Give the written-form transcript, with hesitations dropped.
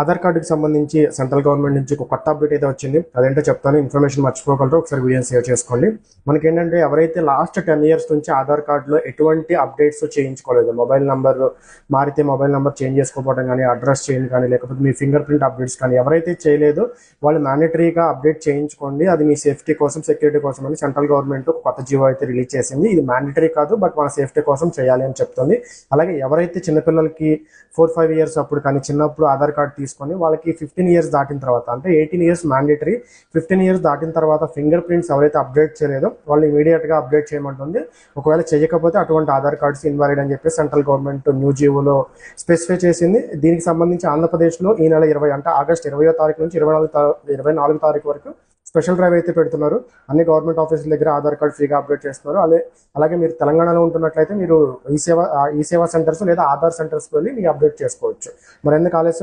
ఆధార్ కార్డుకి సంబంధించి central government నుంచి ఒక కొత్త అప్డేట్ అయితే వచ్చింది. అదేంటో చెప్తాను. ఇన్ఫర్మేషన్ మర్చిపోగలరు, ఒకసారి వీడియోని సేవ్ చేసుకోండి. మనకి ఏంటంటే ఎవరైతే లాస్ట్ 10 years నుంచి ఆధార్ కార్డులో ఎటువంటి అప్డేట్స్ చేయించుకోలేదు, మొబైల్ నెంబర్ మారితే మొబైల్ నెంబర్ చేంజ్ చేసుకోవడం కానీ, అడ్రస్ చేంజ్ కానీ, లేకపోతే మీ ఫింగర్ ప్రింట్ అప్డేట్స్ కానీ ఎవరైతే చేయలేదో వాళ్ళు మ్యాండేటరీగా అప్డేట్ చేయించుకోండి. అది మీ సేఫ్టీ కోసం, సెక్యూరిటీ కోసం అని సెంట్రల్ గవర్నమెంట్ ఒక కొత్త జీవో అయితే రిలీజ్ చేసింది. ఇది మ్యాండేటరీ కాదు, బట్ మన సేఫ్టీ కోసం చేయాలి అని చెప్తుంది. అలాగే ఎవరైతే చిన్నపిల్లలకి 4-5 years అప్పుడు కానీ చిన్నప్పుడు ఆధార్ కార్డు తీసుకొని వాళ్ళకి 15 years దాటిన తర్వాత, అంటే 18 years మ్యాండేటరీ, 15 years దాటిన తర్వాత ఫింగర్ ప్రింట్స్ ఎవరైతే అప్డేట్ చేయలేదో వాళ్ళు ఇమీడియట్గా అప్డేట్ చేయమంటుంది. ఒకవేళ చేయకపోతే అటువంటి ఆధార్ కార్డ్స్ ఇన్వాలిడ్ అని చెప్పి సెంట్రల్ గవర్నమెంట్ న్యూ జీవోలో స్పెసిఫై చేసింది. దీనికి సంబంధించి ఆంధ్రప్రదేశ్లో ఈ నెల 20 అంటే ఆగస్ట్ 20వ తారీఖు నుంచి 24 తారీఖు వరకు స్పెషల్ డ్రైవ్ అయితే పెడుతున్నారు. అన్ని గవర్నమెంట్ ఆఫీసుల దగ్గర ఆధార్ కార్డ్ ఫ్రీగా అప్డేట్ చేస్తున్నారు. అలాగే మీరు తెలంగాణలో ఉంటున్నట్లయితే మీరు ఈ సేవా సెంటర్స్ లేదా ఆధార్ సెంటర్స్కి వెళ్ళి మీరు అప్డేట్ చేసుకోవచ్చు. మరి ఎందుకు ఆలస్యం?